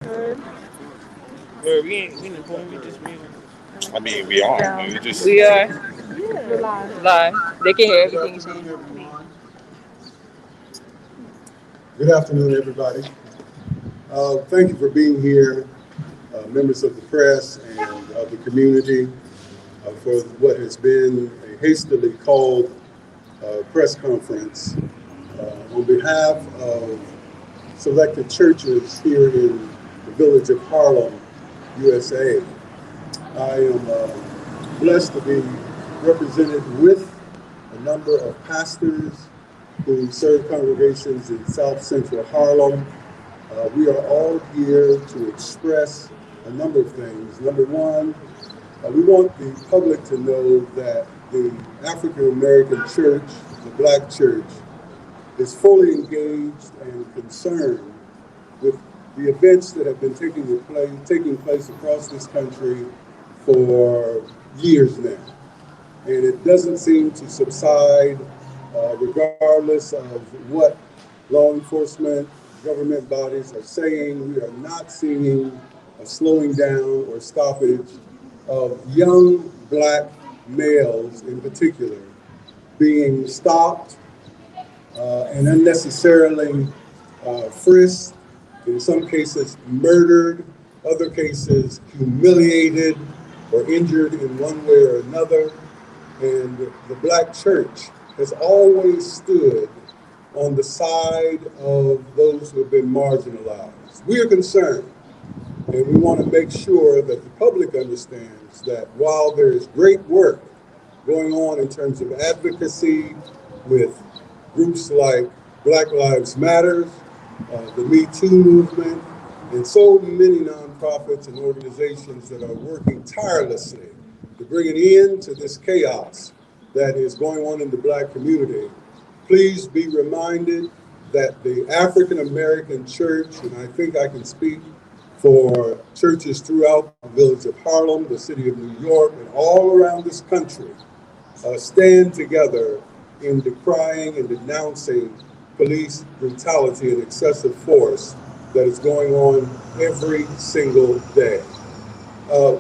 Well, we ain't playing. We just me. I mean, we are. I mean, we just. We are live. They can hear everything you're saying. Good afternoon, everybody. Thank you for being here, members of the press and of the community, for what has been a hastily called press conference on behalf of selected churches here in the village of Harlem, USA. I am blessed to be represented with a number of pastors who serve congregations in South Central Harlem. We are all here to express a number of things. Number one, we want the public to know that the African American church, the Black church, is fully engaged and concerned with the events that have been taking place across this country for years now. And it doesn't seem to subside regardless of what law enforcement, government bodies are saying. We are not seeing a slowing down or stoppage of young Black males in particular being stopped and unnecessarily frisked, in some cases murdered, other cases humiliated or injured in one way or another. And the Black church has always stood on the side of those who have been marginalized. We are concerned, and we want to make sure that the public understands that while there is great work going on in terms of advocacy with groups like Black Lives Matter, the Me Too movement, and so many nonprofits and organizations that are working tirelessly to bring an end to this chaos that is going on in the Black community. Please be reminded that the African American church, and I think I can speak for churches throughout the village of Harlem, the city of New York, and all around this country, stand together in decrying and denouncing police brutality and excessive force that is going on every single day.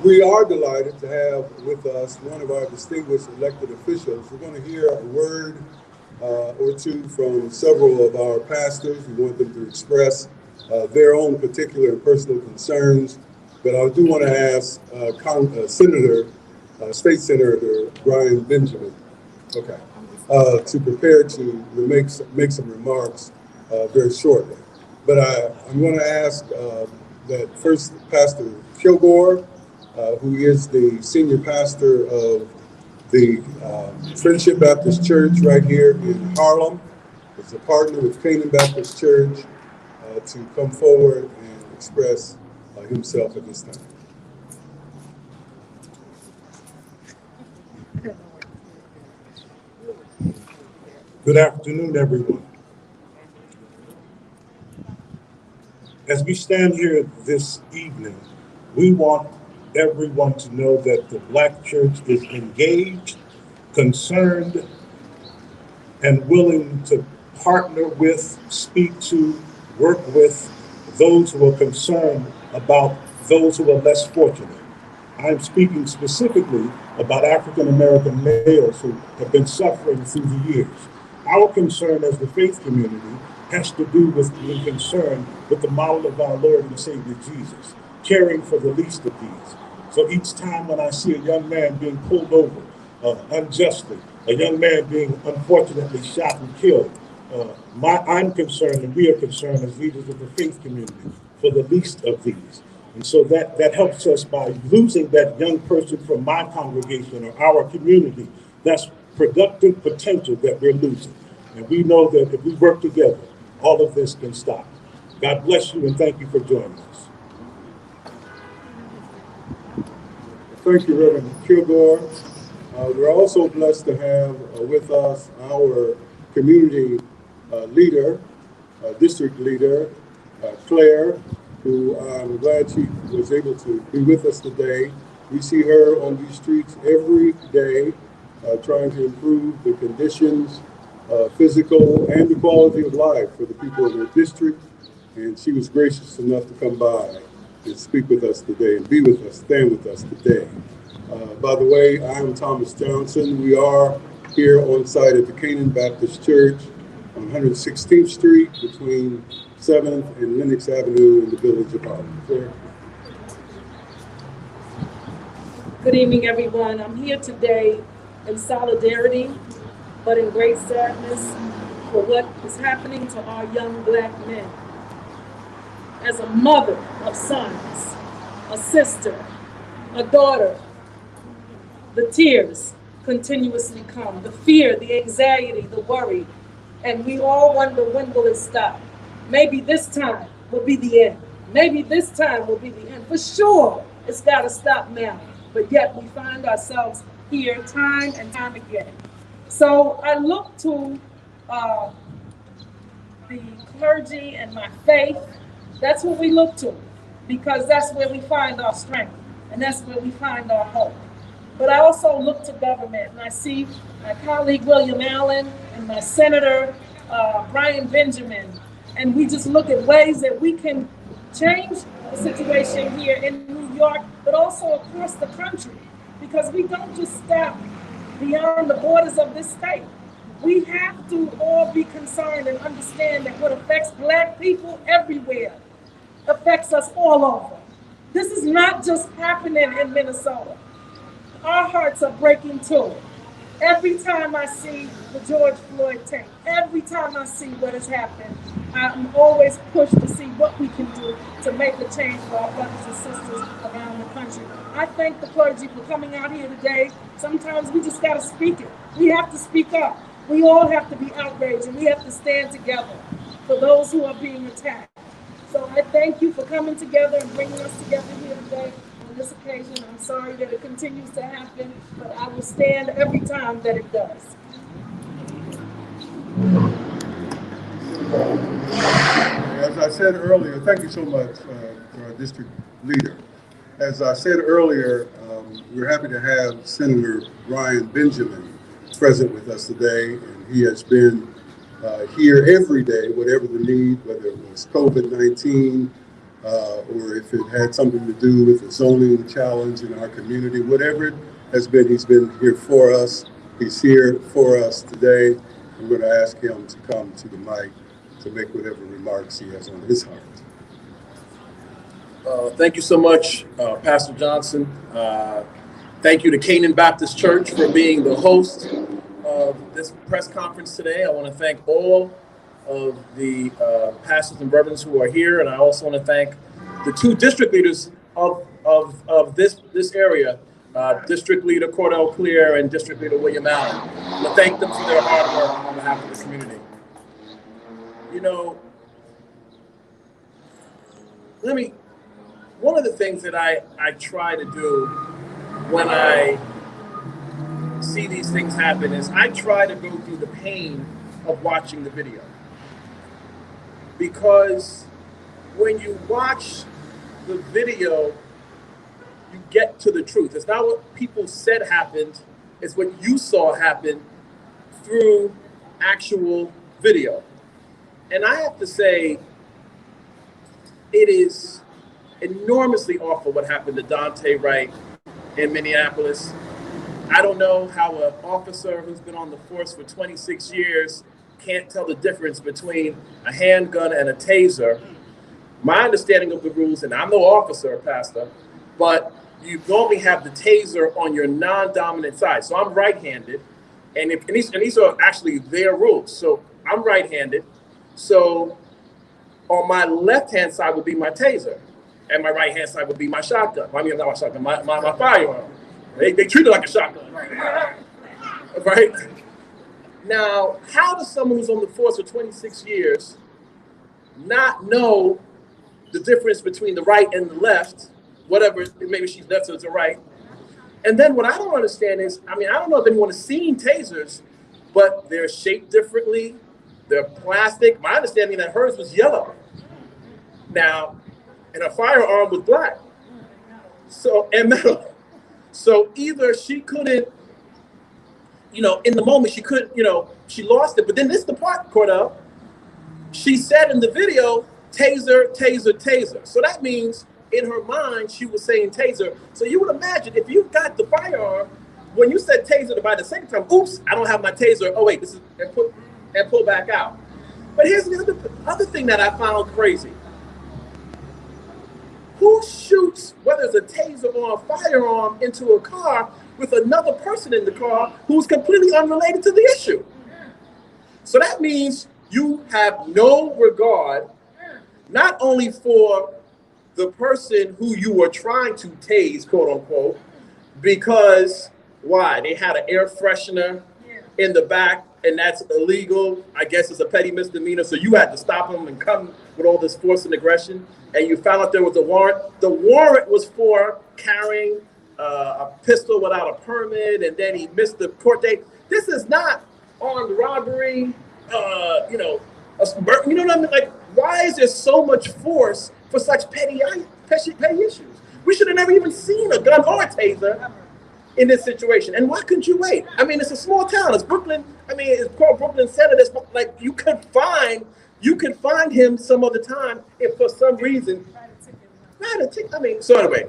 We are delighted to have with us one of our distinguished elected officials. We're going to hear a word or two from several of our pastors. We want them to express their own particular and personal concerns. But I do want to ask State Senator Brian Benjamin, to prepare to make some remarks very shortly. But I'm going to ask that first Pastor Kilgore, who is the senior pastor of the Friendship Baptist Church right here in Harlem, is a partner with Canaan Baptist Church, to come forward and express himself at this time. Good afternoon, everyone. As we stand here this evening, we want everyone to know that the Black church is engaged, concerned, and willing to partner with, speak to, work with those who are concerned about those who are less fortunate. I'm speaking specifically about African American males who have been suffering through the years. Our concern as the faith community has to do with being concerned with the model of our Lord and Savior Jesus, caring for the least of these. So each time when I see a young man being pulled over unjustly, a young man being unfortunately shot and killed, I'm concerned, and we are concerned as leaders of the faith community, for the least of these. And so that helps us by losing that young person from my congregation or our community. That's productive potential that we're losing. And we know that if we work together, all of this can stop. God bless you and thank you for joining us. Thank you, Reverend Kilgore. We're also blessed to have with us our community leader, district leader, Claire, who I'm glad she was able to be with us today. We see her on these streets every day, trying to improve the conditions, physical and the quality of life for the people in her district. And she was gracious enough to come by to speak with us today and be with us, stand with us today. By the way, I am Thomas Johnson. We are here on site at the Canaan Baptist Church on 116th Street between 7th and Lenox Avenue in the village of Harlem. Sir? Good evening, everyone. I'm here today in solidarity, but in great sadness for what is happening to our young Black men. As a mother of sons, a sister, a daughter, the tears continuously come, the fear, the anxiety, the worry, and we all wonder, when will it stop? Maybe this time will be the end. Maybe this time will be the end. For sure, it's got to stop now. But yet we find ourselves here time and time again. So I look to the clergy and my faith. That's what we look to, because that's where we find our strength, and that's where we find our hope. But I also look to government, and I see my colleague William Allen and my Senator Brian Benjamin, and we just look at ways that we can change the situation here in New York, but also across the country, because we don't just stop beyond the borders of this state. We have to all be concerned and understand that what affects Black people everywhere affects us all over. This is not just happening in Minnesota. Our hearts are breaking too. Every time I see the George Floyd tape, every time I see what has happened, I'm always pushed to see what we can do to make a change for our brothers and sisters around the country. I thank the clergy for coming out here today. Sometimes we just gotta speak it. We have to speak up. We all have to be outraged, and we have to stand together for those who are being attacked. So I thank you for coming together and bringing us together here today on this occasion. I'm sorry that it continues to happen, but I will stand every time that it does. As I said earlier, thank you so much to our district leader. As I said earlier, we're happy to have Senator Brian Benjamin present with us today, and he has been here every day, whatever the need, whether it was COVID-19 or if it had something to do with the zoning challenge in our community, whatever it has been, he's been here for us. He's here for us today. I'm going to ask him to come to the mic to make whatever remarks he has on his heart. Thank you so much, Pastor Johnson. Thank you to Canaan Baptist Church for being the host of this press conference today. I want to thank all of the pastors and brothers who are here, and I also want to thank the two district leaders of this area, District Leader Cordell Clear and District Leader William Allen. I want to thank them for their hard work on behalf of the community. You know, one of the things that I try to do when I see these things happen is I try to go through the pain of watching the video. Because when you watch the video, you get to the truth. It's not what people said happened, it's what you saw happen through actual video. And I have to say, it is enormously awful what happened to Dante Wright in Minneapolis. I don't know how an officer who's been on the force for 26 years can't tell the difference between a handgun and a taser. My understanding of the rules, and I'm no officer, Pastor, but you normally have the taser on your non-dominant side. So I'm right-handed, and these are actually their rules. So I'm right-handed. So on my left-hand side would be my taser, and my right-hand side would be my shotgun. I mean, not my shotgun, my firearm. They treat it like a shotgun, right? Now, how does someone who's on the force for 26 years not know the difference between the right and the left, whatever, maybe she's left, so it's a right. And then what I don't understand is, I don't know if anyone has seen tasers, but they're shaped differently. They're plastic. My understanding that hers was yellow. Now, and her firearm was black. And metal. So either she couldn't, in the moment she couldn't, she lost it. But then this is the part, Cordell. She said in the video, taser, taser, taser. So that means in her mind, she was saying taser. So you would imagine if you got the firearm, when you said taser by the second time, oops, I don't have my taser. Oh wait, this is and pull back out. But here's the other thing that I found crazy. Who shoots, whether it's a taser or a firearm, into a car with another person in the car who's completely unrelated to the issue? So that means you have no regard, not only for the person who you were trying to tase, quote unquote, because why? They had an air freshener in the back, and that's illegal. I guess it's a petty misdemeanor. So you had to stop them and come with all this force and aggression. And you found out there was a warrant. The warrant was for carrying a pistol without a permit, and then he missed the court date. This is not armed robbery. You know what I mean? Like, why is there so much force for such petty issues? We should have never even seen a gun or a taser in this situation. And why couldn't you wait? I mean, it's a small town. It's Brooklyn. I mean, it's called Brooklyn Center. That's like you can find him some other time if for some reason. I mean, so anyway.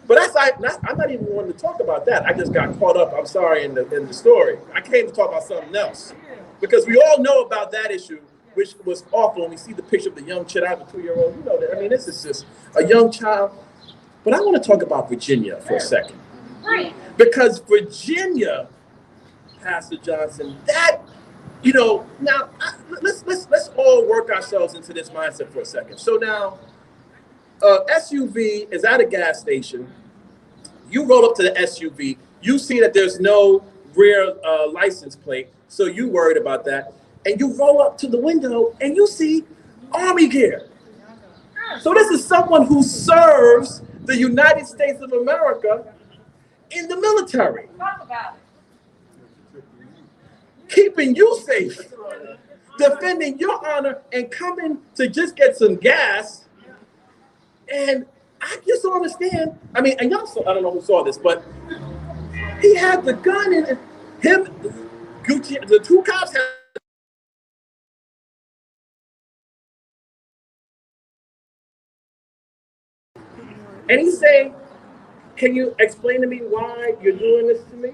But I'm not even wanting to talk about that. I just got caught up. I'm sorry in the story. I came to talk about something else because we all know about that issue, which was awful. And we see the picture of the young child, I have a 2-year-old. You know that. I mean, this is just a young child. But I want to talk about Virginia for a second. Because Virginia, Pastor Johnson, that, you know, now let's all work ourselves into this mindset for a second. So now, SUV is at a gas station. You roll up to the SUV. You see that there's no rear license plate, so you worried about that. And you roll up to the window and you see Army gear. So this is someone who serves the United States of America in the military, keeping you safe, defending your honor, and coming to just get some gas. And I just don't understand. I mean, and y'all saw, I don't know who saw this, but he had the gun in him. Gucci, the two cops had. And he's saying, can you explain to me why you're doing this to me?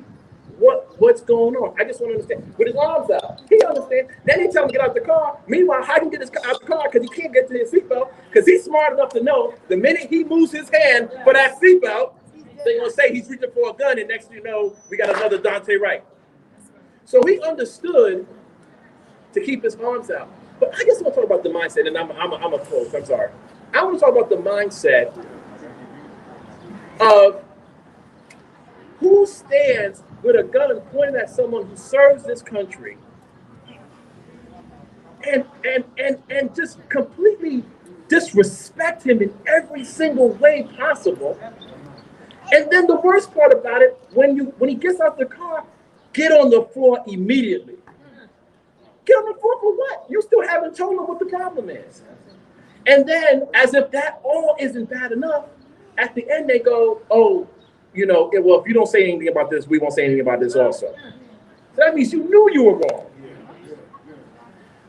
What's going on? I just want to understand. With his arms out, he understands. Then he tell him to get out the car. Meanwhile, how do you get out the car? Because he can't get to his seatbelt. Because he's smart enough to know the minute he moves his hand for that seatbelt, they're gonna say he's reaching for a gun, and next thing you know, we got another Dante Wright. So he understood to keep his arms out. But I guess I want to talk about the mindset, and I'm a close. I'm sorry. I want to talk about the mindset of who stands with a gun pointed at someone who serves this country and just completely disrespect him in every single way possible. And then the worst part about it, when he gets out the car, get on the floor immediately. Get on the floor for what? You still haven't told them what the problem is. And then, as if that all isn't bad enough, at the end they go, oh, you know, well, if you don't say anything about this, we won't say anything about this also. So that means you knew you were wrong.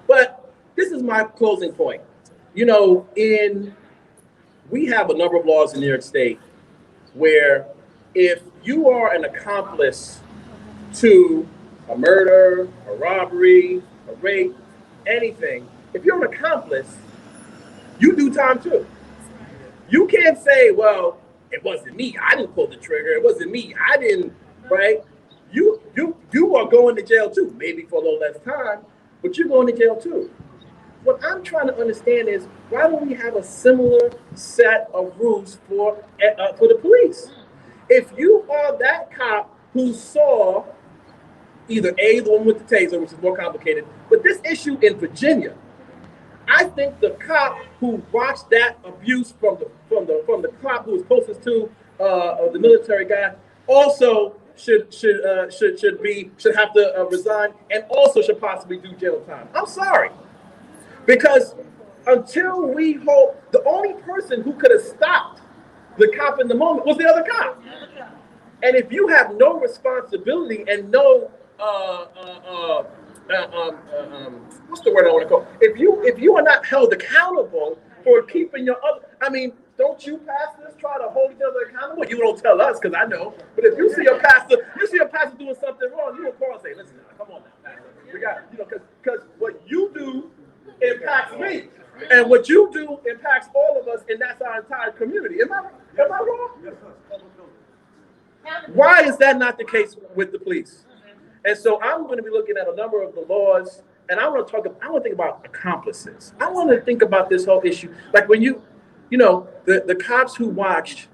But this is my closing point. You know, we have a number of laws in New York State where if you are an accomplice to a murder, a robbery, a rape, anything, if you're an accomplice, you do time too. You can't say, well, it wasn't me. I didn't pull the trigger. It wasn't me. I didn't, right? You are going to jail too. Maybe for a little less time, but you're going to jail too. What I'm trying to understand is why don't we have a similar set of rules for the police? If you are that cop who saw either the one with the taser, which is more complicated, but this issue in Virginia, I think the cop who watched that abuse from the cop who was closest to the military guy also should have to resign and also should possibly do jail time. I'm sorry, because until we hold, the only person who could have stopped the cop in the moment was the other cop. And if you have no responsibility and no what's the word I want to call? If you are not held accountable for keeping your other, I mean, don't you pastors try to hold each other accountable? You don't tell us, because I know. But if you see a pastor, doing something wrong, you will call and say, listen, come on now, pastor. We got, because what you do impacts me. And what you do impacts all of us, and that's our entire community. Am I wrong? Why is that not the case with the police? And so I'm going to be looking at a number of the laws, and I want to think about accomplices. I want to think about this whole issue. Like when the cops who watched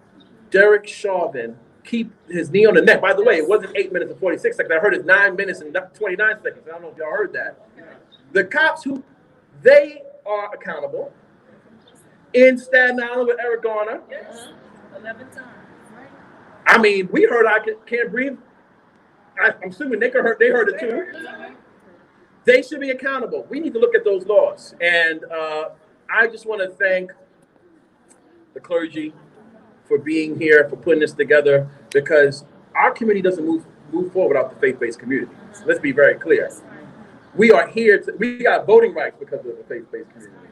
Derek Chauvin keep his knee on the neck. By the way, it wasn't 8 minutes and 46 seconds. I heard it's 9 minutes and 29 seconds. I don't know if y'all heard that. The cops they are accountable. In Staten Island with Eric Garner. Yes. 11 times. I mean, we heard I can't breathe. I'm assuming they heard it too. They should be accountable. We need to look at those laws. And I just want to thank the clergy for being here, for putting this together, because our community doesn't move forward without the faith-based community. Let's be very clear. We are here we got voting rights because of the faith-based community.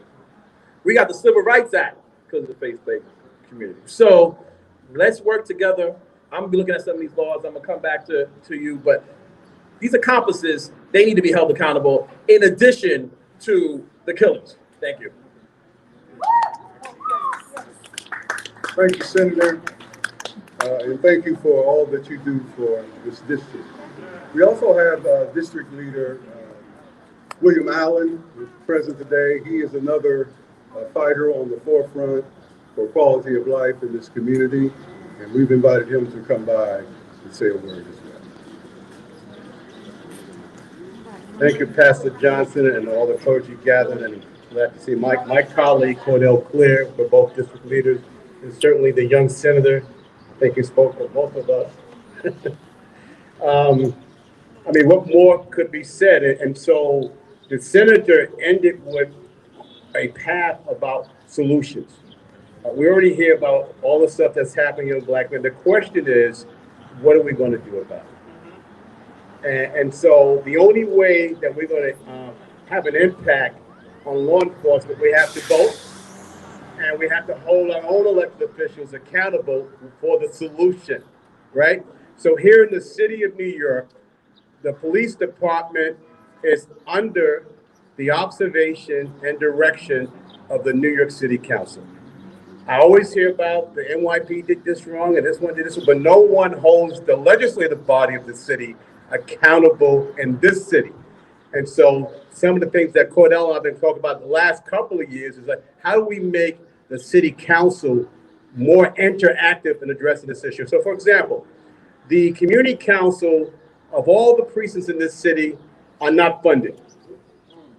We got the Civil Rights Act because of the faith-based community. So let's work together. I'm gonna be looking at some of these laws. I'm gonna come back to you, but these accomplices, they need to be held accountable in addition to the killers. Thank you. Thank you, Senator, and thank you for all that you do for this district. We also have District Leader William Allen, who's present today. He is another fighter on the forefront for quality of life in this community, and we've invited him to come by and say a word as well. Thank you, Pastor Johnson, and all the clergy gathered, and glad to see my colleague, Cordell Clear, for both district leaders, and certainly the young senator. I think he spoke for both of us. I mean, what more could be said? And so the senator ended with a path about solutions. We already hear about all the stuff that's happening in Black men. The question is, what are we going to do about it? And so the only way that we're going to have an impact on law enforcement, we have to vote, and we have to hold our own elected officials accountable for the solution, right? So here in the city of New York, the police department is under the observation and direction of the New York City Council. I always hear about the NYPD did this wrong and this one did this, but no one holds the legislative body of the city accountable in this city. And so some of the things that Cordell and I have been talking about the last couple of years is like, how do we make the city council more interactive in addressing this issue? So for example, the community council of all the precincts in this city are not funded.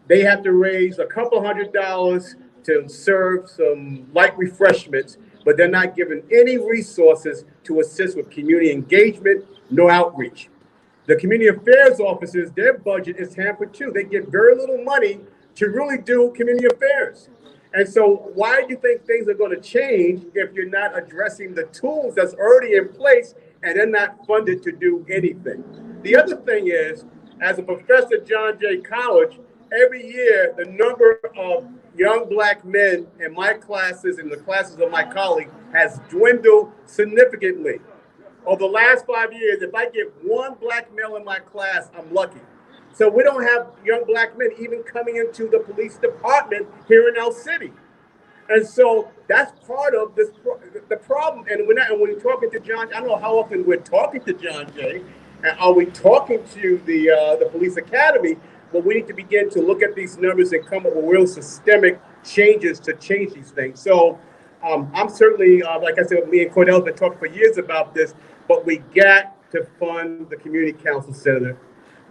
They have to raise a couple $100 to serve some light refreshments, but they're not given any resources to assist with community engagement, no outreach. The community affairs officers, their budget is hampered too. They get very little money to really do community affairs. And so why do you think things are going to change if you're not addressing the tools that's already in place and they're not funded to do anything? The other thing is, as a professor at John Jay College, every year the number of young Black men in my classes and the classes of my colleagues has dwindled significantly. Over the last 5 years, if I get one Black male in my class, I'm lucky. So we don't have young Black men even coming into the police department here in our city. And so that's part of this the problem. And when you're talking to John, I don't know how often we're talking to John Jay, and are we talking to the police academy? But we need to begin to look at these numbers and come up with real systemic changes to change these things. So I'm certainly, like I said, me and Cordell have been talking for years about this, but we got to fund the community council, Senator.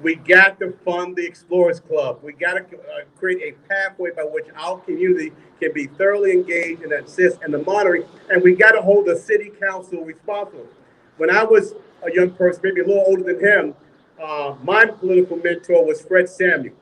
We got to fund the Explorers Club. We got to create a pathway by which our community can be thoroughly engaged and assist in the monitoring, and we got to hold the city council responsible. When I was a young person, maybe a little older than him, my political mentor was Fred Samuel.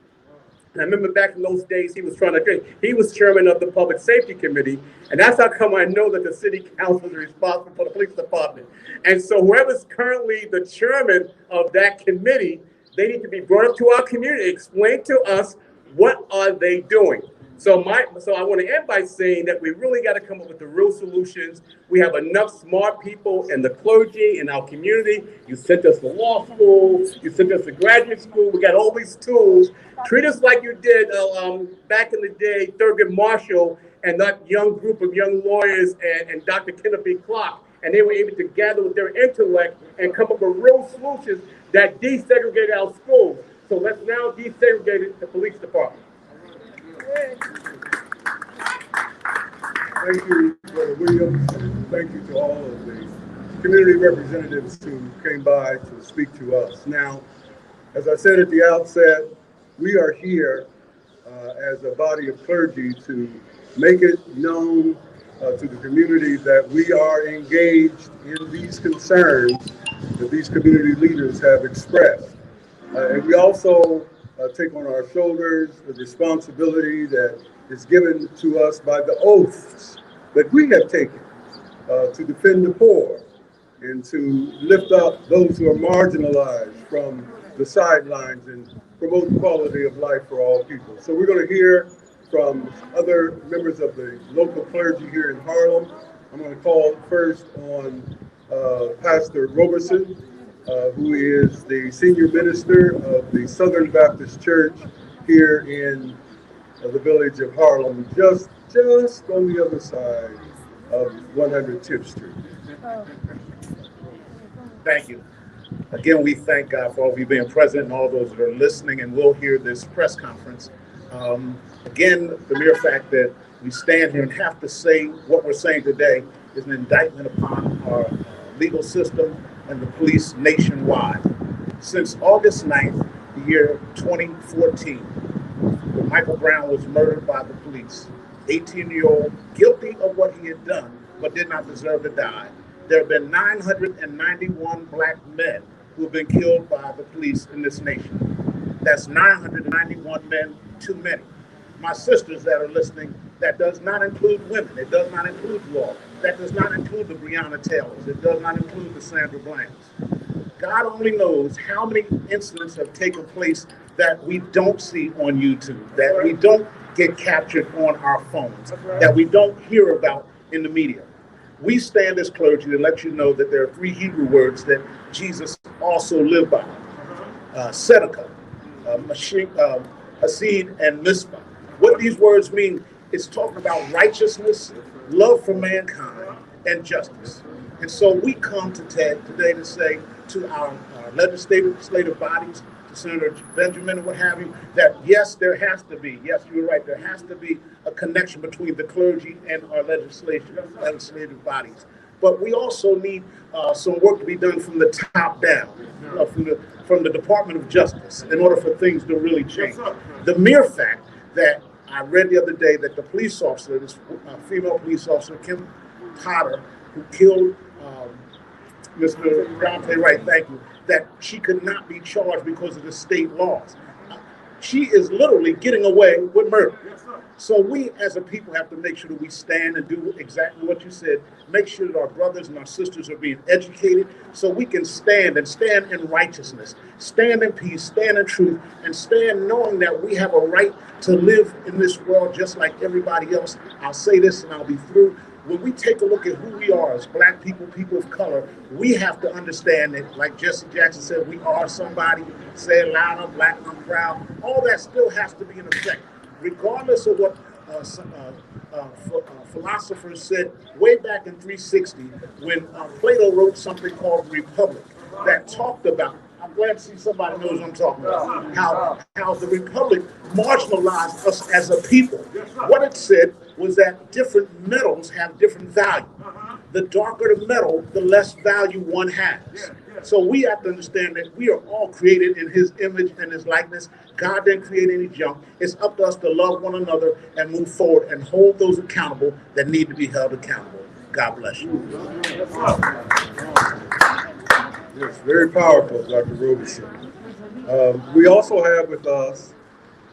And I remember back in those days, he was chairman of the Public Safety Committee. And that's how come I know that the city council is responsible for the police department. And so whoever's currently the chairman of that committee, they need to be brought up to our community, explain to us what are they doing. So I want to end by saying that we really got to come up with the real solutions. We have enough smart people in the clergy in our community. You sent us to law school. You sent us to graduate school. We got all these tools. Treat us like you did back in the day, Thurgood Marshall and that young group of young lawyers and Dr. Kenneth B. Clark. And they were able to gather with their intellect and come up with real solutions that desegregated our schools. So let's now desegregate the police department. Thank you, Brother Williams, and thank you to all of the community representatives who came by to speak to us. Now, as I said at the outset, we are here as a body of clergy to make it known to the community that we are engaged in these concerns that these community leaders have expressed. And we also take on our shoulders the responsibility that is given to us by the oaths that we have taken to defend the poor and to lift up those who are marginalized from the sidelines and promote quality of life for all people. So we're going to hear from other members of the local clergy here in Harlem. I'm going to call first on Pastor Roberson, who is the senior minister of the Southern Baptist Church here in the village of Harlem, just on the other side of 110th Street. Thank you. Again, we thank God for all of you being present and all those that are listening and will hear this press conference. Again, the mere fact that we stand here and have to say what we're saying today is an indictment upon our legal system and the police nationwide. Since August 9th, the year 2014, when Michael Brown was murdered by the police, 18-year-old, guilty of what he had done, but did not deserve to die, there have been 991 black men who have been killed by the police in this nation. That's 991 men too many. My sisters that are listening, that does not include women. It does not include law. That does not include the Breonna Taylors. It does not include the Sandra Blanks. God only knows how many incidents have taken place that we don't see on YouTube, that we don't get captured on our phones, that we don't hear about in the media. We stand as clergy to let you know that there are 3 Hebrew words that Jesus also lived by. Tzedakah, Hasid, and Mizpah. What these words mean is talking about righteousness, love for mankind, and justice. And so we come today to say to our legislative bodies, to Senator Benjamin and what have you, that yes, there has to be, yes, you were right, there has to be a connection between the clergy and our legislative bodies. But we also need some work to be done from the top down, from the Department of Justice, in order for things to really change. The mere fact that I read the other day that the police officer, this female police officer, Kim Potter, who killed Mr. Dante Wright, thank you, that she could not be charged because of the state laws. She is literally getting away with murder. So we as a people have to make sure that we stand and do exactly what you said, make sure that our brothers and our sisters are being educated so we can stand in righteousness, stand in peace, stand in truth, and stand knowing that we have a right to live in this world just like everybody else. I'll say this and I'll be through. When we take a look at who we are as black people, people of color, we have to understand that, like Jesse Jackson said, we are somebody. Say it louder, black, I'm proud. All that still has to be in effect, regardless of what philosophers said way back in 360 when Plato wrote something called Republic that talked about, I'm glad to see somebody knows what I'm talking about, how the Republic marginalized us as a people. What it said was that different metals have different value. The darker the metal, the less value one has. So we have to understand that we are all created in his image and his likeness. God didn't create any junk. It's up to us to love one another and move forward and hold those accountable that need to be held accountable. God bless you. Yes, very powerful, Dr. Roberson. We also have with us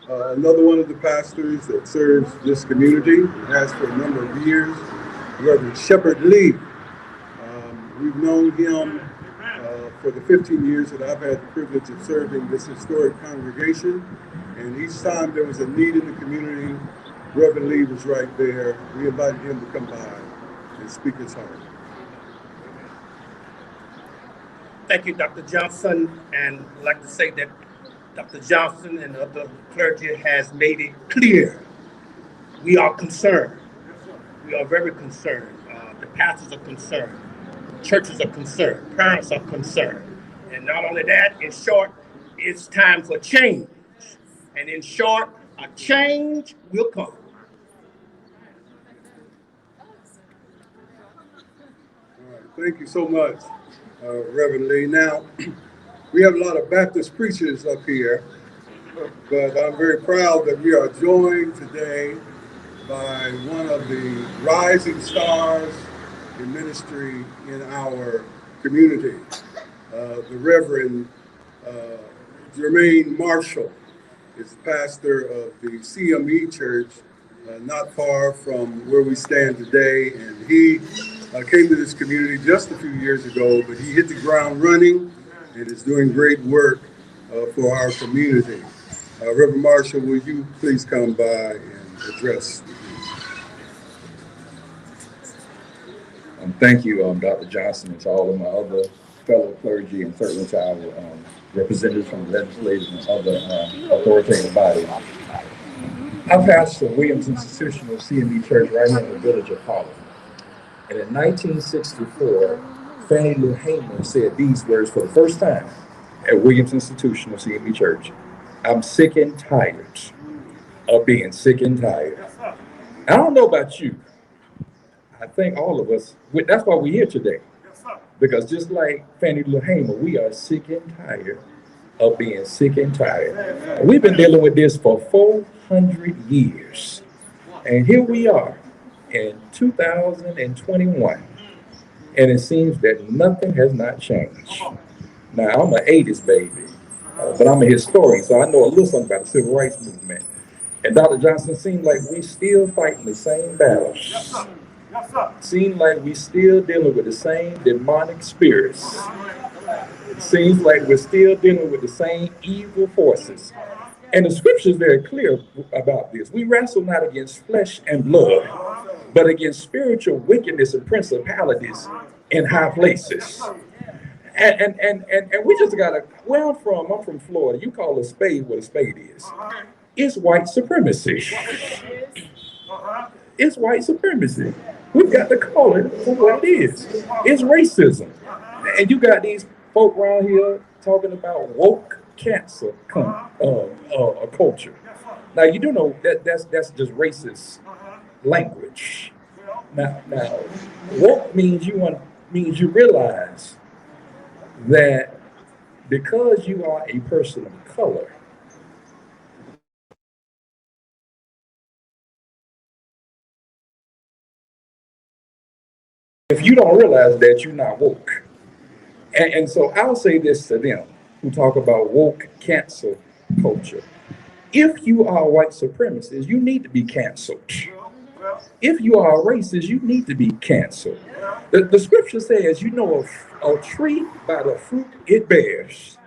another one of the pastors that serves this community, has for a number of years, Reverend Shepherd Lee. We've known him for the 15 years that I've had the privilege of serving this historic congregation. And each time there was a need in the community, Reverend Lee was right there. We invited him to come by and speak his heart. Thank you, Dr. Johnson, and I'd like to say that Dr. Johnson and other clergy has made it clear we are concerned. We are very concerned. The pastors are concerned. Churches are concerned. Parents are concerned. And not only that, in short, it's time for change. And in short, a change will come. All right, thank you so much, Reverend Lee. Now, we have a lot of Baptist preachers up here, but I'm very proud that we are joined today by one of the rising stars in ministry in our community, the Reverend Jermaine Marshall is pastor of the CME Church, not far from where we stand today. And he came to this community just a few years ago, but he hit the ground running and is doing great work for our community. Reverend Marshall, will you please come by and address? Thank you, Dr. Johnson, and to all of my other fellow clergy, and certainly to our representatives from the legislative and other authoritative bodies. I pastor Williams Institutional CME Church right here in the village of Harlem. And in 1964, Fannie Lou Hamer said these words for the first time at Williams Institutional CME Church: "I'm sick and tired of being sick and tired." I don't know about you. I think all of us, that's why we're here today. Because just like Fannie Lou Hamer, we are sick and tired of being sick and tired. We've been dealing with this for 400 years. And here we are in 2021. And it seems that nothing has not changed. Now, I'm an 80s baby, but I'm a historian, so I know a little something about the civil rights movement. And Dr. Johnson, seems like we still fighting the same battles. Seems like we still dealing with the same demonic spirits. It seems like we're still dealing with the same evil forces. And the scripture is very clear about this. We wrestle not against flesh and blood, but against spiritual wickedness and principalities in high places. And we just gotta, where I'm from Florida. You call a spade what a spade is. It's white supremacy. It's white supremacy. We've got to call it for what it is. It's racism. And you got these folk around here talking about woke cancer culture. Now, you do know that that's just racist language. Now, woke means you realize that because you are a person of color, if you don't realize that, you're not woke. And so I'll say this to them who talk about woke cancel culture. If you are a white supremacist, you need to be canceled. If you are a racist, you need to be canceled. The scripture says, you know a tree by the fruit it bears.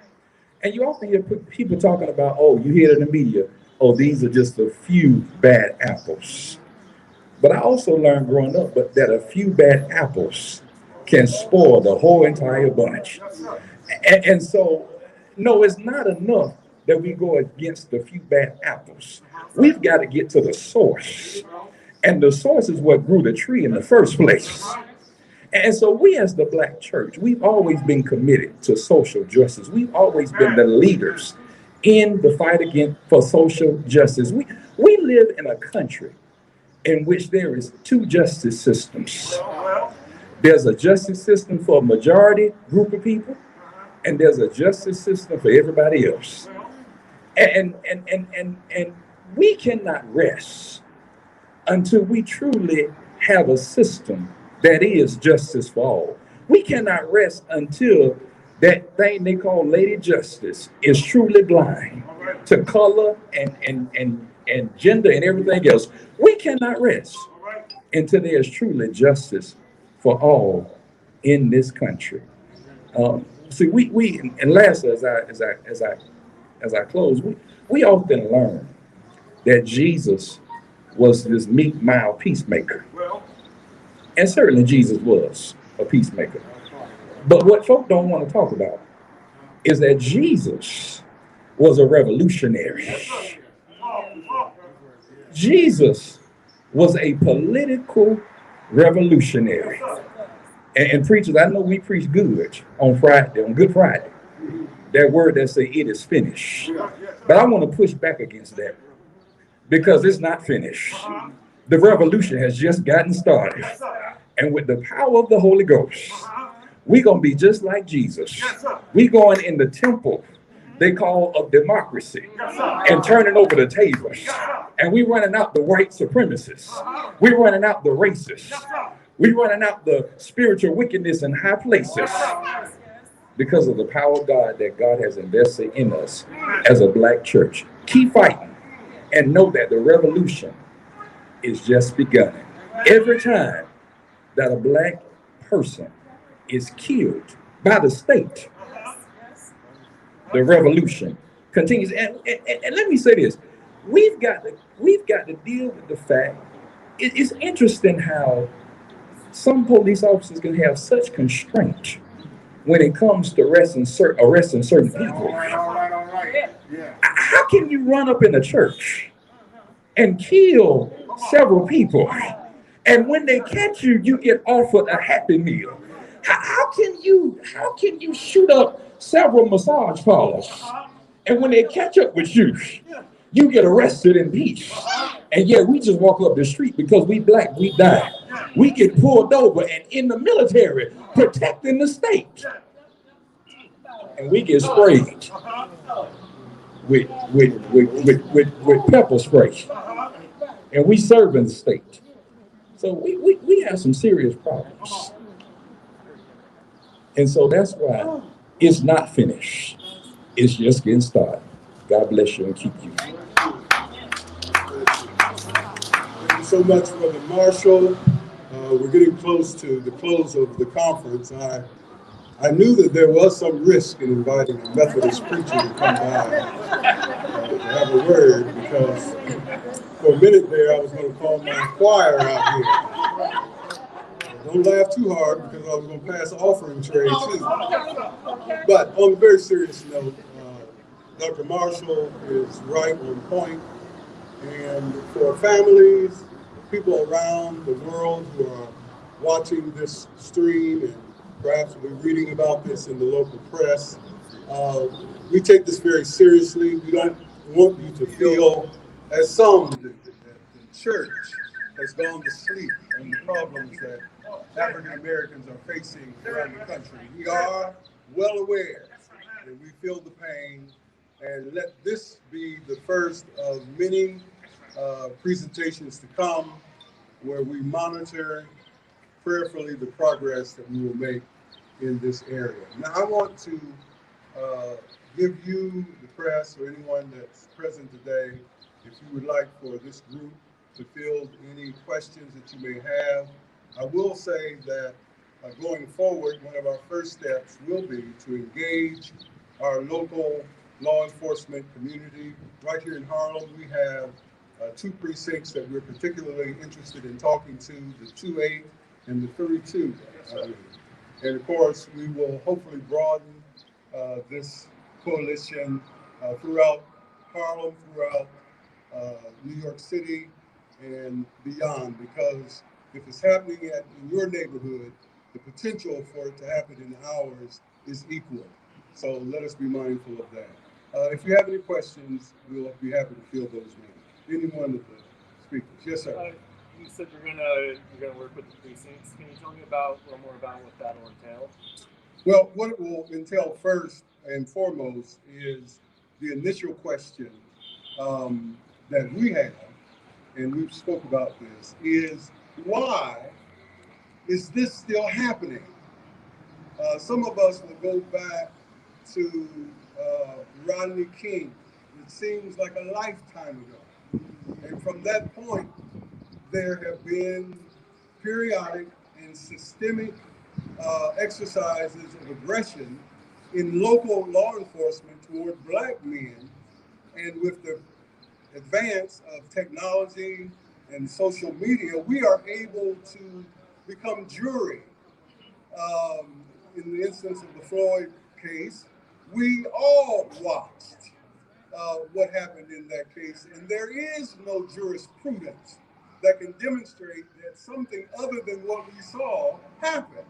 And you often hear people talking about, oh, you hear it in the media, oh, these are just a few bad apples. But I also learned growing up that a few bad apples can spoil the whole entire bunch. And so, no, it's not enough that we go against the few bad apples. We've got to get to the source. And the source is what grew the tree in the first place. And so we as the Black church, we've always been committed to social justice. We've always been the leaders in the fight for social justice. We live in a country in which there is two justice systems. There's a justice system for a majority group of people, and there's a justice system for everybody else. And we cannot rest until we truly have a system that is justice for all. We cannot rest until that thing they call Lady Justice is truly blind to color and gender and everything else. We cannot rest until there is truly justice for all in this country. See, we and last as I close, we often learn that Jesus was this meek, mild peacemaker. And certainly Jesus was a peacemaker. But what folk don't want to talk about is that Jesus was a revolutionary. Jesus was a political revolutionary. And preachers, I know we preach good on Friday, on Good Friday. That word that say it is finished. But I want to push back against that because it's not finished. The revolution has just gotten started. And with the power of the Holy Ghost, we're going to be just like Jesus. We going in the temple they call of democracy and turning over the tables. And we running out the white supremacists. We running out the racists. We running out the spiritual wickedness in high places because of the power of God that God has invested in us as a black church. Keep fighting and know that the revolution is just begun. Every time that a black person is killed by the state, the revolution continues. And let me say this: we've got to deal with the fact. It's interesting how some police officers can have such constraint when it comes to arresting certain people. How can you run up in a church and kill several people, and when they catch you, you get offered a Happy Meal? How can you shoot up several massage parlors, and when they catch up with you, you get arrested in peace? And yet we just walk up the street because we black, we die. We get pulled over and in the military protecting the state, and we get sprayed with pepper spray, and we serve in the state. So we have some serious problems. And so that's why it's not finished. It's just getting started. God bless you and keep you. Thank you so much, Brother Marshall. We're getting close to the close of the conference. I knew that there was some risk in inviting a Methodist preacher to come by to have a word, because for a minute there I was going to call my choir out here. Don't laugh too hard, because I was going to pass the offering tray too. But on a very serious note, Dr. Marshall is right on point. And for families, people around the world who are watching this stream and perhaps will be reading about this in the local press, we take this very seriously. We don't want you to feel, as some do, that the church has gone to sleep on the problems that African Americans are facing around the country. We are well aware, and we feel the pain, and let this be the first of many presentations to come, where we monitor prayerfully the progress that we will make in this area. Now, I want to give you, the press, or anyone that's present today, if you would like for this group to field any questions that you may have. I will say that going forward, one of our first steps will be to engage our local law enforcement community. Right here in Harlem, we have two precincts that we're particularly interested in talking to, the 2-8 and the 32. And of course, we will hopefully broaden this coalition throughout Harlem, throughout New York City, and beyond, because if it's happening in your neighborhood, the potential for it to happen in ours is equal. So let us be mindful of that. If you have any questions, we'll be happy to field those now. Any one of the speakers? Yes, sir. You said you're gonna work with the precincts. Can you tell me a little more about what that will entail? Well, what it will entail first and foremost is the initial question that we have, and we've spoke about this, is why is this still happening? Some of us will go back to Rodney King. It seems like a lifetime ago. And from that point, there have been periodic and systemic exercises of aggression in local law enforcement toward Black men. And with the advance of technology and social media, we are able to become jury. In the instance of the Floyd case, we all watched what happened in that case, and there is no jurisprudence that can demonstrate that something other than what we saw happened.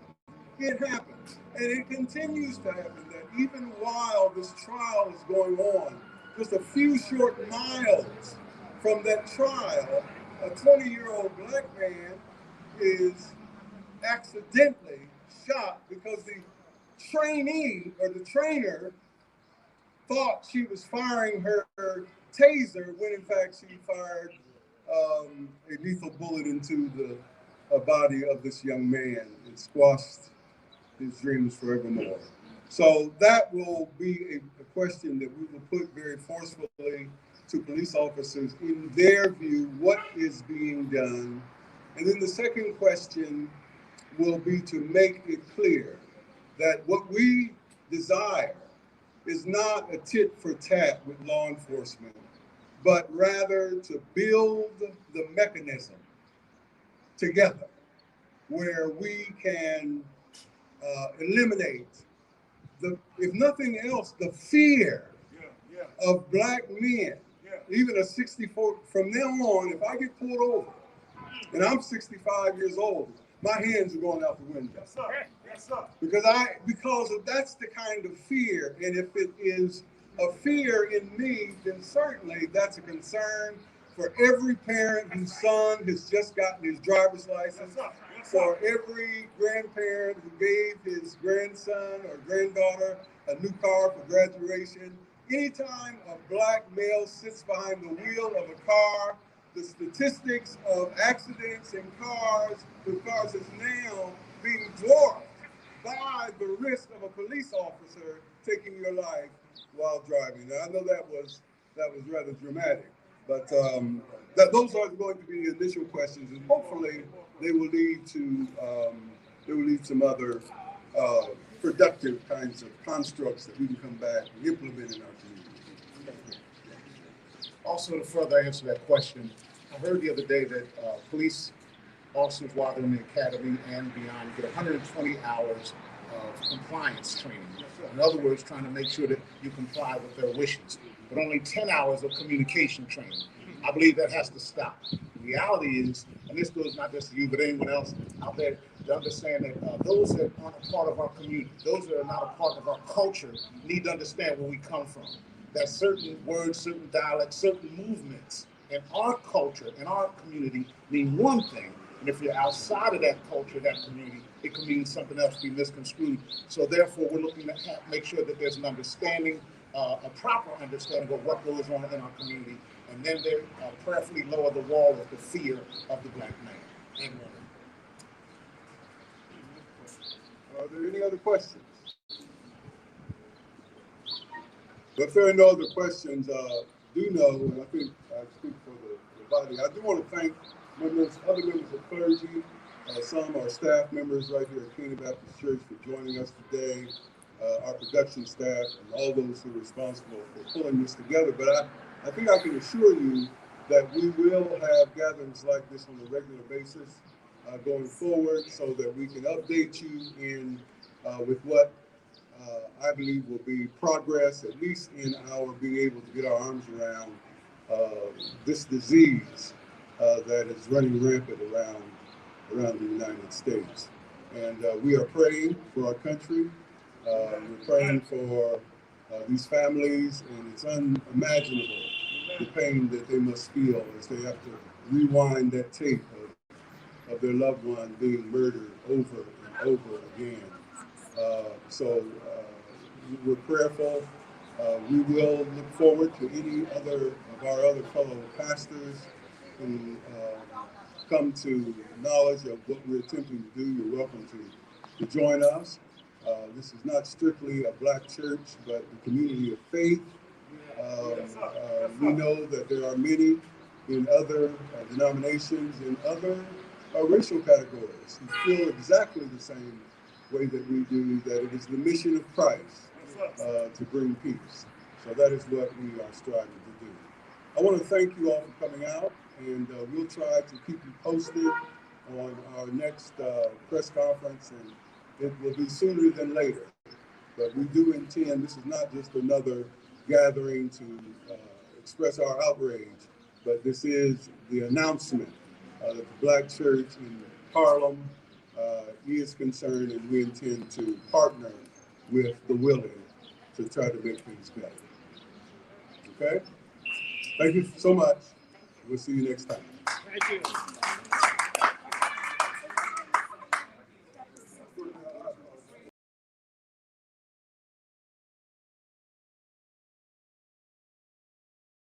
It happened, and it continues to happen. That even while this trial is going on, just a few short miles from that trial, a 20-year-old black man is accidentally shot because the trainee or the trainer thought she was firing her taser when in fact she fired a lethal bullet into the body of this young man. It squashed his dreams forevermore. So that will be a question that we will put very forcefully to police officers in their view, what is being done. And then the second question will be to make it clear that what we desire is not a tit for tat with law enforcement, but rather to build the mechanism together where we can eliminate if nothing else, the fear of black men. Even a 64, from now on, if I get pulled over and I'm 65 years old, my hands are going out the window. Yes, sir. Yes, sir. Because that's the kind of fear. And if it is a fear in me, then certainly that's a concern for every parent whose son has just gotten his driver's license, for every grandparent who gave his grandson or granddaughter a new car for graduation. Anytime a black male sits behind the wheel of a car, the statistics of accidents in cars with cars is now being dwarfed by the risk of a police officer taking your life while driving. Now, I know that was rather dramatic, but those are going to be the initial questions, and hopefully they will lead to some other productive kinds of constructs that we can come back and implement in our community. Also, to further answer that question, I heard the other day that police officers, while they're in the academy and beyond, get 120 hours of compliance training. In other words, trying to make sure that you comply with their wishes, but only 10 hours of communication training. I believe that has to stop. The reality is, and this goes not just to you, but anyone else out there, to understand that those that aren't a part of our community, those that are not a part of our culture, need to understand where we come from. That certain words, certain dialects, certain movements in our culture, in our community, mean one thing. And if you're outside of that culture, that community, it can mean something else, be misconstrued. So therefore, we're looking to make sure that there's an understanding, a proper understanding of what goes on in our community, and then they prayerfully lower the wall of the fear of the black man and woman. Are there any other questions? If there are no other questions, do know, and I think I speak for the body, I do want to thank other members of Clergy, some are staff members right here at Canaan Baptist Church for joining us today, our production staff, and all those who are responsible for pulling this together. But I think I can assure you that we will have gatherings like this on a regular basis going forward, so that we can update you with what I believe will be progress, at least in our being able to get our arms around this disease that is running rampant around the United States. And we are praying for our country. We're praying for these families, and it's unimaginable the pain that they must feel as they have to rewind that tape of their loved one being murdered over and over again. So we're prayerful. We will look forward to any other of our other fellow pastors who come to knowledge of what we're attempting to do. You're welcome to join us. This is not strictly a black church, but a community of faith. We know that there are many in other denominations, in other racial categories who feel exactly the same way that we do, that it is the mission of Christ to bring peace. So that is what we are striving to do. I want to thank you all for coming out. and we'll try to keep you posted on our next press conference, and it will be sooner than later. But we do intend, this is not just another gathering to express our outrage, but this is the announcement that the Black church in Harlem is concerned, and we intend to partner with the willing to try to make things better. Okay? Thank you so much. We'll see you next time. Thank you.